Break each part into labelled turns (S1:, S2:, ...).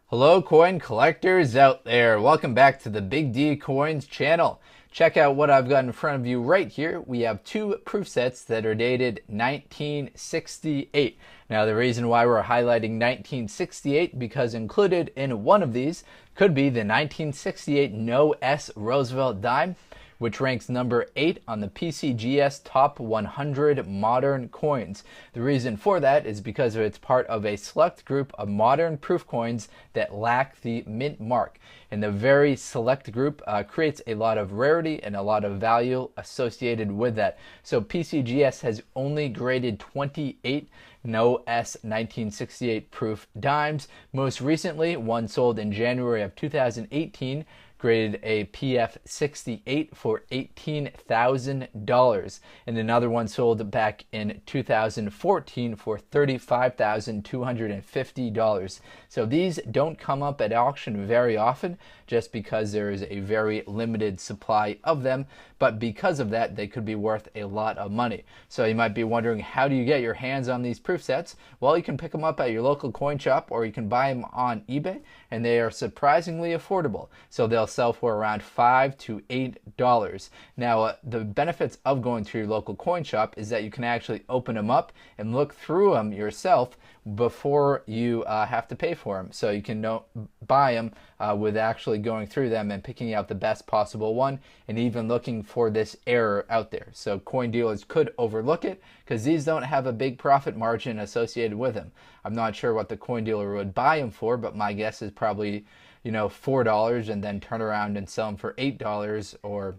S1: Hello coin collectors out there. Welcome back to the Big D Coins channel. Check out what I've got in front of you right here. We have two proof sets that are dated 1968. Now the reason why we're highlighting 1968 because included in one of these could be the 1968 No S Roosevelt dime, which ranks number 8 on the PCGS Top 100 Modern Coins. The reason for that is because it's part of a select group of modern proof coins that lack the mint mark. And the very select group creates a lot of rarity and a lot of value associated with that. So PCGS has only graded 28 No S 1968 proof dimes. Most recently, one sold in January of 2018 graded a PF 68 for $18,000, and another one sold back in 2014 for $35,250. So these don't come up at auction very often just because there is a very limited supply of them, but because of that they could be worth a lot of money. So you might be wondering, how do you get your hands on these proof sets? Well, you can pick them up at your local coin shop or you can buy them on eBay, and they are surprisingly affordable. So they'll sell for around $5 to $8. Now, the benefits of going to your local coin shop is that you can actually open them up and look through them yourself before you have to pay for them. So you can buy them with actually going through them and picking out the best possible one, and even looking for this error out there. So coin dealers could overlook it because these don't have a big profit margin associated with them. I'm not sure what the coin dealer would buy them for, but my guess is probably $4 and then turn around and sell them for $8 or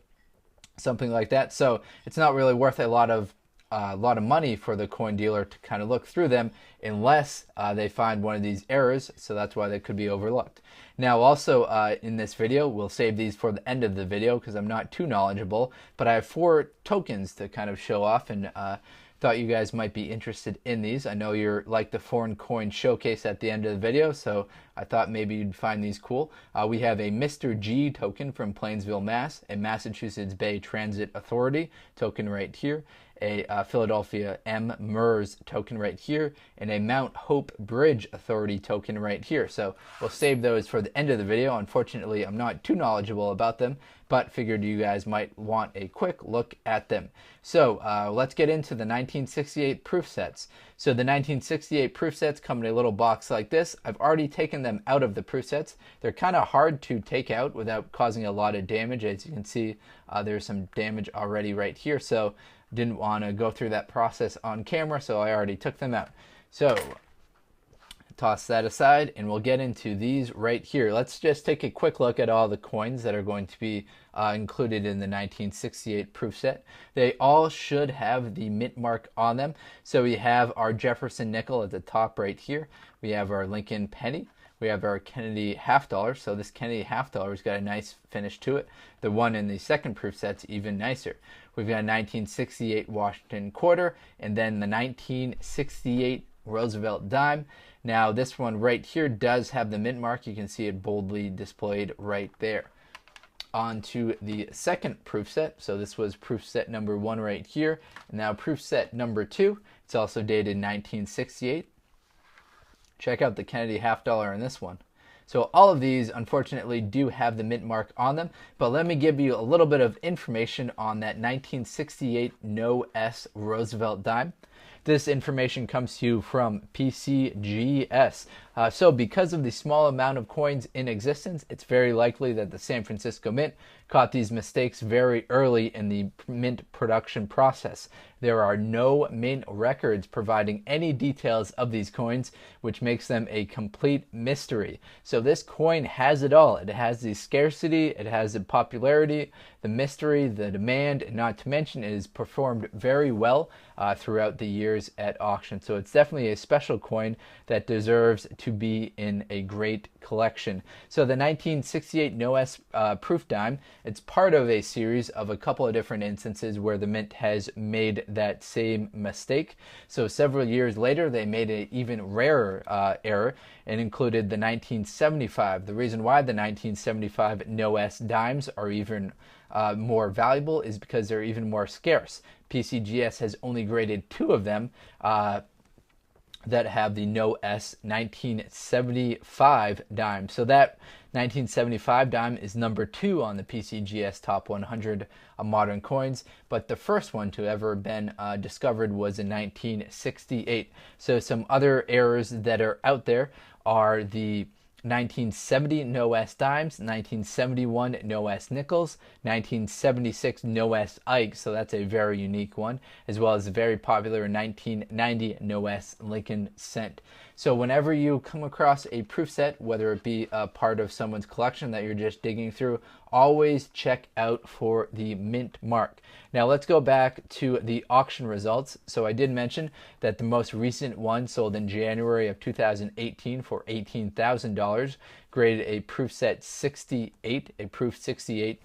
S1: something like that. So it's not really worth a lot of money for the coin dealer to kind of look through them unless they find one of these errors. So that's why they could be overlooked. Now also in this video, we'll save these for the end of the video because I'm not too knowledgeable, but I have 4 tokens to kind of show off, and thought you guys might be interested in these. I know you're like the foreign coin showcase at the end of the video, so I thought maybe you'd find these cool. We have a Mr. G token from Plainsville, Mass., a Massachusetts Bay Transit Authority token right here, a Philadelphia M. MERS token right here, and a Mount Hope Bridge Authority token right here. So we'll save those for the end of the video. Unfortunately, I'm not too knowledgeable about them, but figured you guys might want a quick look at them. So let's get into the 1968 proof sets. So the 1968 proof sets come in a little box like this. I've already taken them out of the proof sets. They're kind of hard to take out without causing a lot of damage. As you can see, there's some damage already right here. So didn't want to go through that process on camera, so I already took them out. So toss that aside and we'll get into these right here. Let's just take a quick look at all the coins that are going to be included in the 1968 proof set. They all should have the mint mark on them. So we have our Jefferson nickel at the top right here. We have our Lincoln penny. We have our Kennedy half dollar. So this Kennedy half dollar's got a nice finish to it. The one in the second proof set's even nicer. We've got a 1968 Washington quarter, and then the 1968 Roosevelt dime. Now this one right here does have the mint mark. You can see it boldly displayed right there. On to the second proof set. So this was proof set number 1 right here. And now proof set number 2. It's also dated 1968. Check out the Kennedy half dollar in this one. So all of these unfortunately do have the mint mark on them, but let me give you a little bit of information on that 1968 No S Roosevelt dime. This information comes to you from PCGS. So because of the small amount of coins in existence, it's very likely that the San Francisco Mint caught these mistakes very early in the mint production process. There are no mint records providing any details of these coins, which makes them a complete mystery. So this coin has it all. It has the scarcity, it has the popularity, the mystery, the demand, and not to mention it has performed very well throughout the years at auction. So it's definitely a special coin that deserves to be in a great collection. So the 1968 No S proof dime, it's part of a series of a couple of different instances where the mint has made that same mistake. So several years later, they made an even rarer error and included the 1975. The reason why the 1975 No S dimes are even more valuable is because they're even more scarce. PCGS has only graded 2 of them that have the No S 1975 dime. So that 1975 dime is number 2 on the PCGS Top 100 modern coins, but the first one to ever been discovered was in 1968. So some other errors that are out there are the 1970 No S dimes, 1971 No S nickels, 1976 No S Ike, so that's a very unique one, as well as a very popular 1990 No S Lincoln cent. So whenever you come across a proof set, whether it be a part of someone's collection that you're just digging through, always check out for the mint mark. Now let's go back to the auction results. So I did mention that the most recent one sold in January of 2018 for $18,000, graded a proof set 68, a proof 68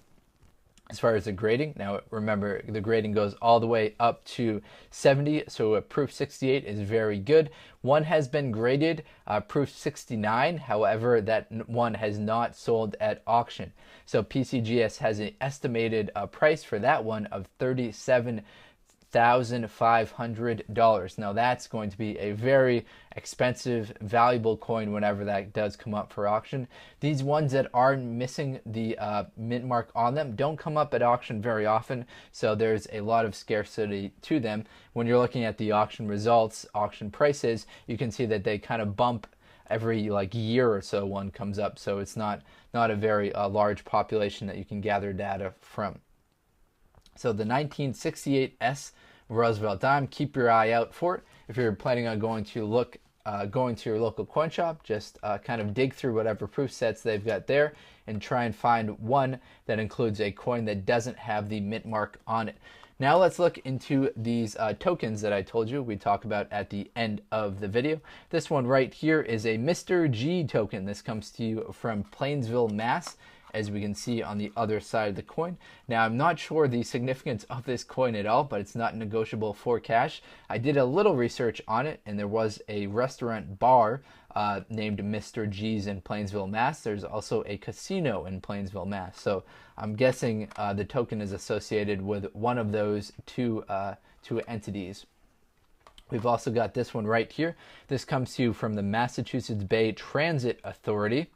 S1: as far as the grading. Now remember, the grading goes all the way up to 70, so a proof 68 is very good. One has been graded proof 69, however that one has not sold at auction. So PCGS has an estimated price for that one of $37,500. Now that's going to be a very expensive, valuable coin whenever that does come up for auction. These ones that are missing the mint mark on them don't come up at auction very often, so there's a lot of scarcity to them. When you're looking at the auction results, auction prices, you can see that they kind of bump every year or so one comes up, so it's not a very large population that you can gather data from. So the 1968 S Roosevelt dime, keep your eye out for it. If you're planning on going to your local coin shop, just kind of dig through whatever proof sets they've got there and try and find one that includes a coin that doesn't have the mint mark on it. Now let's look into these tokens that I told you we talk about at the end of the video. This one right here is a Mr. G token. This comes to you from Plainsville, Mass, as we can see on the other side of the coin. Now I'm not sure the significance of this coin at all, but it's not negotiable for cash. I did a little research on it, and there was a restaurant bar named Mr. G's in Plainsville, Mass. There's also a casino in Plainsville, Mass. So I'm guessing the token is associated with one of those two entities. We've also got this one right here. This comes to you from the Massachusetts Bay Transit Authority.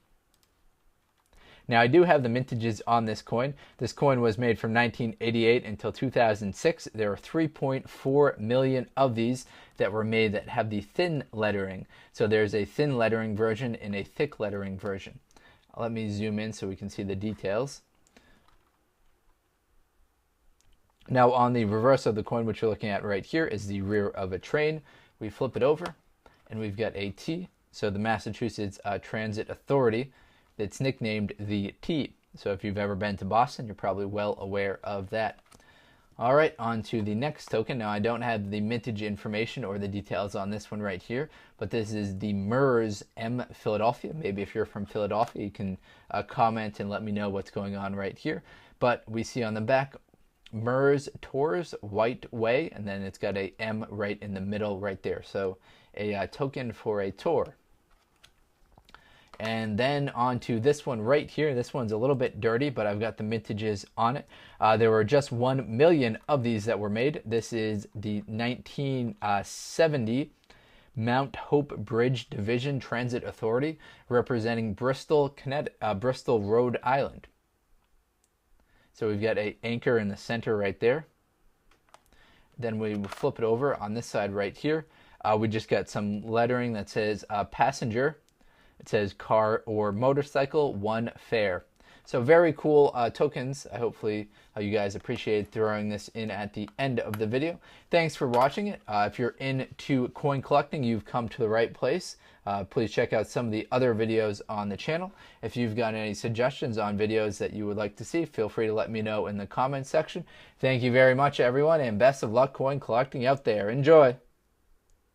S1: Now I do have the mintages on this coin. This coin was made from 1988 until 2006. There are 3.4 million of these that were made that have the thin lettering. So there's a thin lettering version and a thick lettering version. Let me zoom in so we can see the details. Now on the reverse of the coin, which you're looking at right here, is the rear of a train. We flip it over and we've got a T. So the Massachusetts Transit Authority, it's nicknamed the T. So if you've ever been to Boston, you're probably well aware of that. All right, on to the next token. Now I don't have the mintage information or the details on this one right here, but this is the MERS M Philadelphia. Maybe if you're from Philadelphia, you can comment and let me know what's going on right here. But we see on the back, MERS Tours White Way, and then it's got a M right in the middle right there. So a token for a tour. And then on to this one right here. This one's a little bit dirty, but I've got the mintages on it. There were just 1 million of these that were made. This is the 1970 Mount Hope Bridge Division Transit Authority, representing Bristol, Rhode Island. So we've got an anchor in the center right there. Then we flip it over on this side right here. We just got some lettering that says passenger. It says car or motorcycle, 1 fare. So very cool tokens. Hopefully you guys appreciate throwing this in at the end of the video. Thanks for watching it. If you're into coin collecting, you've come to the right place. Please check out some of the other videos on the channel. If you've got any suggestions on videos that you would like to see, feel free to let me know in the comments section. Thank you very much, everyone, and best of luck coin collecting out there. Enjoy!